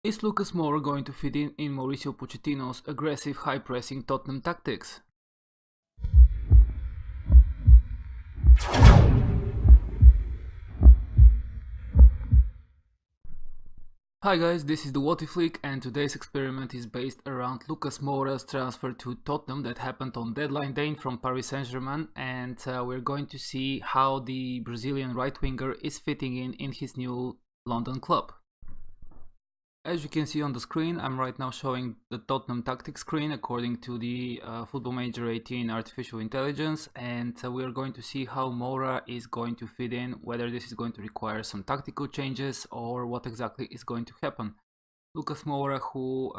Is Lucas Moura going to fit in Mauricio Pochettino's aggressive high-pressing Tottenham tactics? Hi guys, this is the What If League, and today's experiment is based around Lucas Moura's transfer to Tottenham that happened on deadline day from Paris Saint-Germain, and we're going to see how the Brazilian right winger is fitting in his new London club. As you can see on the screen, I'm right now showing the Tottenham tactics screen according to the Football Manager 18 artificial intelligence, and we're going to see how Moura is going to fit in, whether this is going to require some tactical changes or what exactly is going to happen. Lucas Moura, who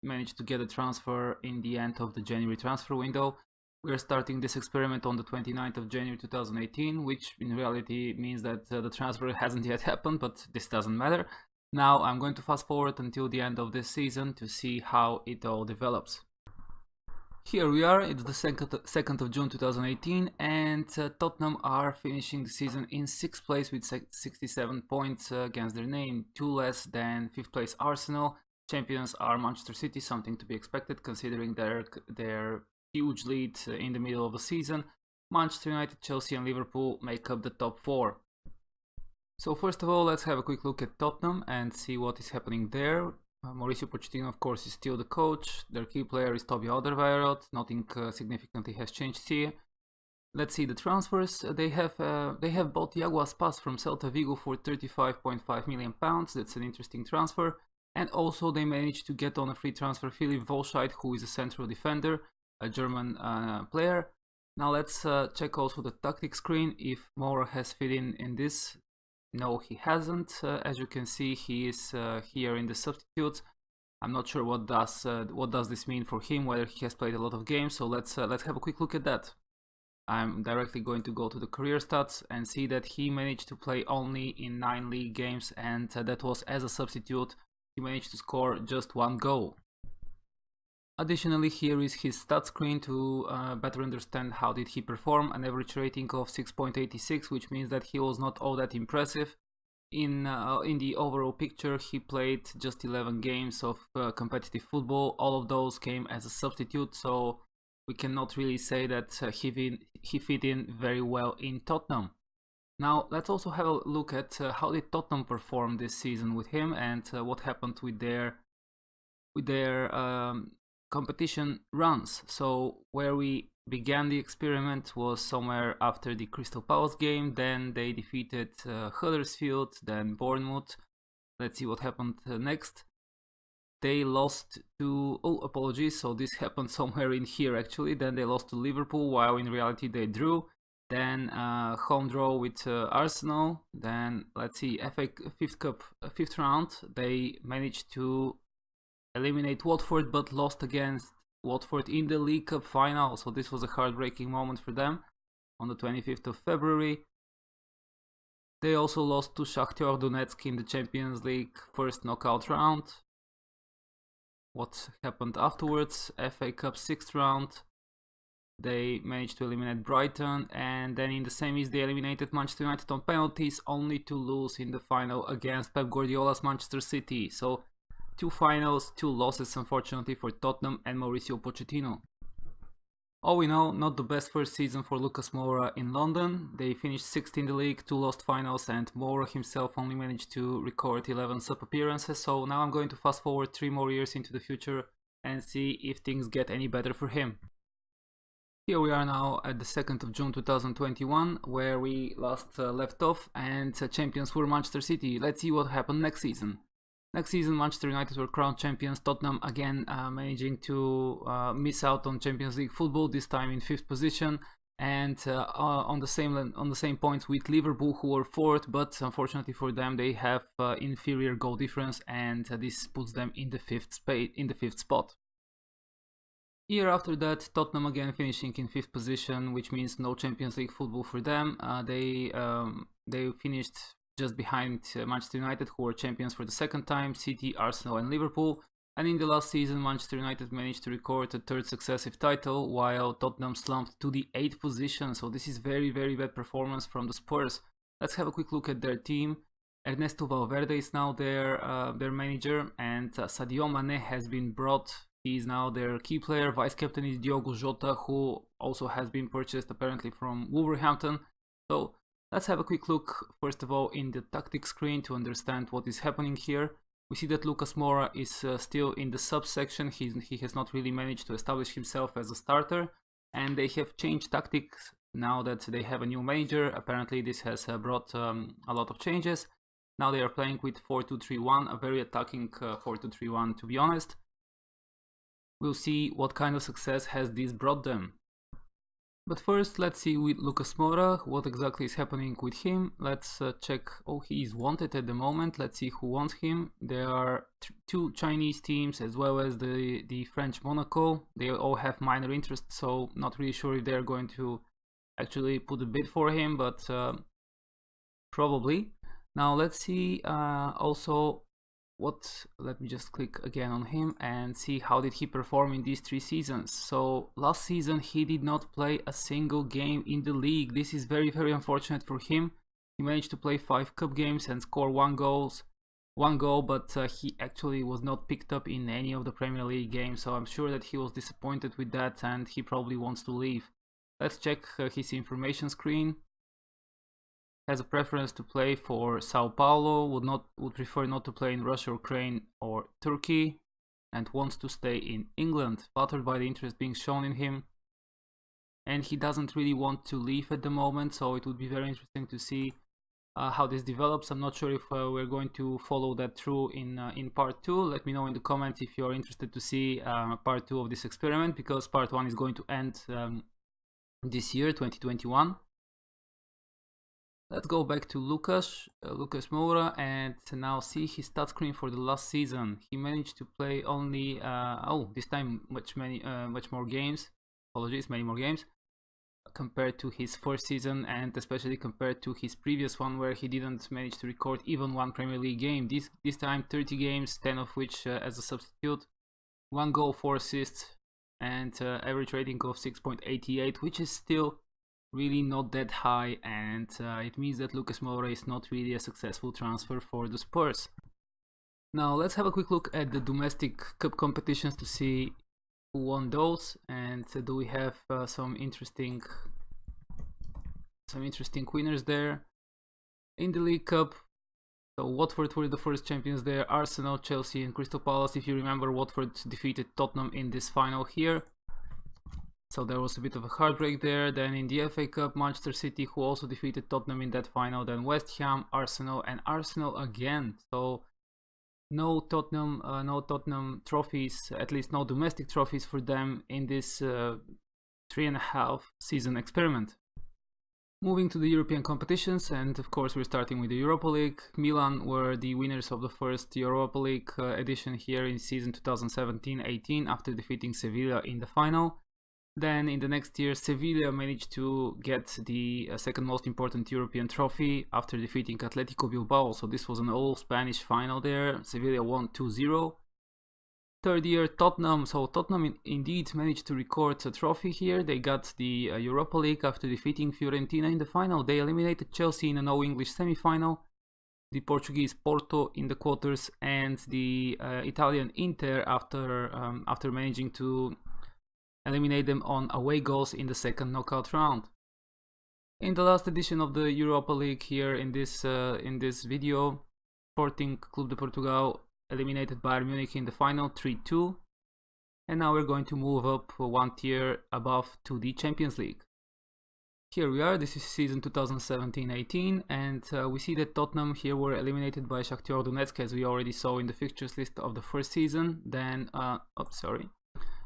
managed to get a transfer in the end of the January transfer window. We are starting this experiment on the 29th of January 2018, which in reality means that the transfer hasn't yet happened, but this doesn't matter. Now I'm going to fast forward until the end of this season to see how it all develops. Here we are, it's the 2nd of June 2018, and Tottenham are finishing the season in 6th place with 67 points against their name, 2 less than 5th place Arsenal. Champions are Manchester City, something to be expected considering their huge lead in the middle of the season. Manchester United, Chelsea and Liverpool make up the top 4. So first of all, let's have a quick look at Tottenham and see what is happening there. Mauricio Pochettino, of course, is still the coach. Their key player is Toby Alderweireld. Nothing significantly has changed here. Let's see the transfers. They have bought Thiago Aspas from Celta Vigo for £35.5 million. That's an interesting transfer. And also they managed to get on a free transfer Philipp Wolscheid, who is a central defender, a German player. Now let's check also the tactic screen if Moura has fit in this. No, he hasn't. As you can see, he is here in the substitutes. I'm not sure what does this mean for him, whether he has played a lot of games. So let's have a quick look at that. I'm directly going to go to the career stats and see that he managed to play only in 9 league games, and that was as a substitute. He managed to score just 1 goal. Additionally, here is his stats screen to better understand how did he perform. An average rating of 6.86, which means that he was not all that impressive. In the overall picture, he played just 11 games of competitive football. All of those came as a substitute, so we cannot really say that he fit in very well in Tottenham. Now let's also have a look at how did Tottenham perform this season with him, and what happened with their competition runs. So where we began the experiment was somewhere after the Crystal Palace game. Then they defeated Huddersfield, then Bournemouth. Let's see what happened next. They lost to apologies, so this happened somewhere in here actually. Then they lost to Liverpool, while in reality they drew. Then home draw with Arsenal. Then let's see, FA fifth round, they managed to eliminate Watford, but lost against Watford in the League Cup final, so this was a heartbreaking moment for them on the 25th of February. They also lost to Shakhtar Donetsk in the Champions League first knockout round. What happened afterwards? FA Cup 6th round, they managed to eliminate Brighton, and then in the semis they eliminated Manchester United on penalties, only to lose in the final against Pep Guardiola's Manchester City. So 2 finals, 2 losses unfortunately for Tottenham and Mauricio Pochettino. All in all, not the best first season for Lucas Moura in London. They finished 6th in the league, 2 lost finals, and Moura himself only managed to record 11 sub appearances. So now I'm going to fast forward 3 more years into the future and see if things get any better for him. Here we are now at the 2nd of June 2021, where we last left off, and champions were Manchester City. Let's see what happened next season. Next season, Manchester United were crowned champions. Tottenham again managing to miss out on Champions League football, this time in 5th position, and on the same points with Liverpool, who were 4th, but unfortunately for them, they have inferior goal difference, and this puts them in the 5th spot. Year after that, Tottenham again finishing in 5th position, which means no Champions League football for them. They finished just behind Manchester United, who were champions for the 2nd time, City, Arsenal and Liverpool. And in the last season, Manchester United managed to record a 3rd successive title, while Tottenham slumped to the 8th position. So this is very, very bad performance from the Spurs. Let's have a quick look at their team. Ernesto Valverde is now their manager, and Sadio Mane has been brought. He is now their key player. Vice captain is Diogo Jota, who also has been purchased apparently from Wolverhampton. So let's have a quick look first of all in the tactics screen to understand what is happening here. We see that Lucas Moura is still in the subsection. He has not really managed to establish himself as a starter, and they have changed tactics now that they have a new manager. Apparently this has brought a lot of changes. Now they are playing with 4-2-3-1, a very attacking 4-2-3-1 to be honest. We'll see what kind of success has this brought them. But first, let's see with Lucas Moura what exactly is happening with him. Let's check. Oh, he is wanted at the moment. Let's see who wants him. There are two Chinese teams as well as the French Monaco. They all have minor interest, so not really sure if they're going to actually put a bid for him, but probably. Now let's see also let me just click again on him and see how did he perform in these 3 seasons. So last season he did not play a single game in the league. This is very unfortunate for him. He managed to play 5 cup games and score 1 goal, but he actually was not picked up in any of the Premier League games, so I'm sure that he was disappointed with that and he probably wants to leave. Let's check his information screen. Has a preference to play for Sao Paulo, would prefer not to play in Russia, Ukraine or Turkey, and wants to stay in England, flattered by the interest being shown in him. And he doesn't really want to leave at the moment, so it would be very interesting to see how this develops. I'm not sure if we're going to follow that through in part 2. Let me know in the comments if you're interested to see part 2 of this experiment, because part 1 is going to end this year, 2021. Let's go back to Lucas Moura and now see his stat screen for the last season. He managed to play only this time many more games. Apologies, many more games compared to his first season, and especially compared to his previous one where he didn't manage to record even 1 Premier League game. This time 30 games, 10 of which as a substitute, 1 goal, 4 assists, and average rating of 6.88, which is still really not that high, and it means that Lucas Moura is not really a successful transfer for the Spurs. Now let's have a quick look at the domestic cup competitions to see who won those, and do we have some interesting winners there. In the League Cup, so Watford were the first champions there, Arsenal, Chelsea and Crystal Palace. If you remember, Watford defeated Tottenham in this final here, so there was a bit of a heartbreak there. Then in the FA Cup, Manchester City, who also defeated Tottenham in that final. Then West Ham, Arsenal, and Arsenal again. So no Tottenham trophies, at least no domestic trophies for them in this 3.5 season experiment. Moving to the European competitions, and of course we're starting with the Europa League. Milan were the winners of the first Europa League edition here in season 2017-18 after defeating Sevilla in the final. Then in the next year, Sevilla managed to get the second most important European trophy after defeating Atletico Bilbao. So this was an all-Spanish final there. Sevilla won 2-0. Third year, Tottenham. So Tottenham indeed managed to record a trophy here. They got the Europa League after defeating Fiorentina in the final. They eliminated Chelsea in an all-English semi-final, the Portuguese Porto in the quarters, and the Italian Inter after managing to eliminate them on away goals in the second knockout round. In the last edition of the Europa League here in this video, Sporting Clube de Portugal eliminated Bayern Munich in the final 3-2, and now we're going to move up 1 tier above to the Champions League. Here we are, this is season 2017-18, and we see that Tottenham here were eliminated by Shakhtar Donetsk, as we already saw in the fixtures list of the first season. Then,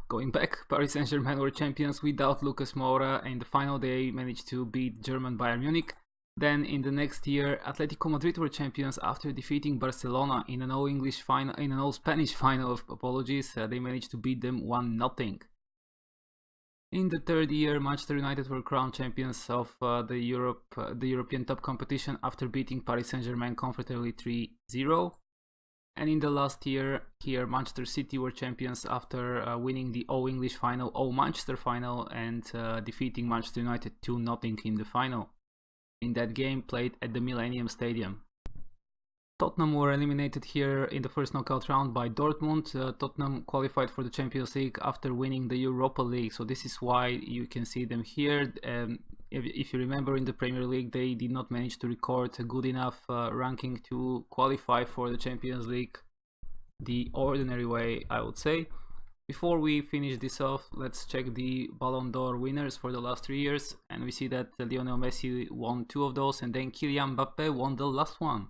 going back, Paris Saint-Germain were champions without Lucas Moura. In the final, they managed to beat German Bayern Munich. Then in the next year, Atletico Madrid were champions after defeating Barcelona in an all-Spanish final. They managed to beat them 1-0. In the third year, Manchester United were crowned champions of the European top competition after beating Paris Saint-Germain comfortably 3-0. And in the last year here, Manchester City were champions after winning the all-English final, all-Manchester final, and defeating Manchester United 2-0 in the final. In that game played at the Millennium Stadium. Tottenham were eliminated here in the first knockout round by Dortmund. Tottenham qualified for the Champions League after winning the Europa League, so this is why you can see them here. If you remember, in the Premier League they did not manage to record a good enough ranking to qualify for the Champions League the ordinary way, I would say. Before we finish this off, let's check the Ballon d'Or winners for the last 3 years, and we see that Lionel Messi won 2 of those, and then Kylian Mbappe won the last one.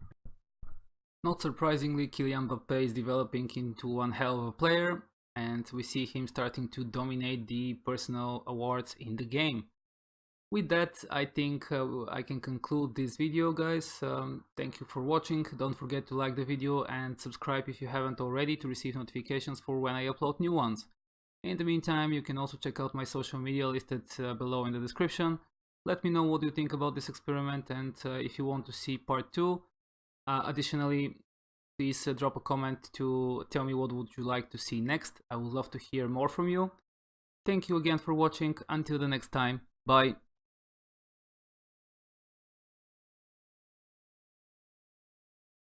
Not surprisingly, Kylian Mbappe is developing into one hell of a player, and we see him starting to dominate the personal awards in the game. With that, I think I can conclude this video, guys. Thank you for watching. Don't forget to like the video and subscribe if you haven't already to receive notifications for when I upload new ones. In the meantime, you can also check out my social media listed below in the description. Let me know what you think about this experiment and if you want to see part 2. Additionally, please drop a comment to tell me what would you like to see next. I would love to hear more from you. Thank you again for watching. Until the next time, bye.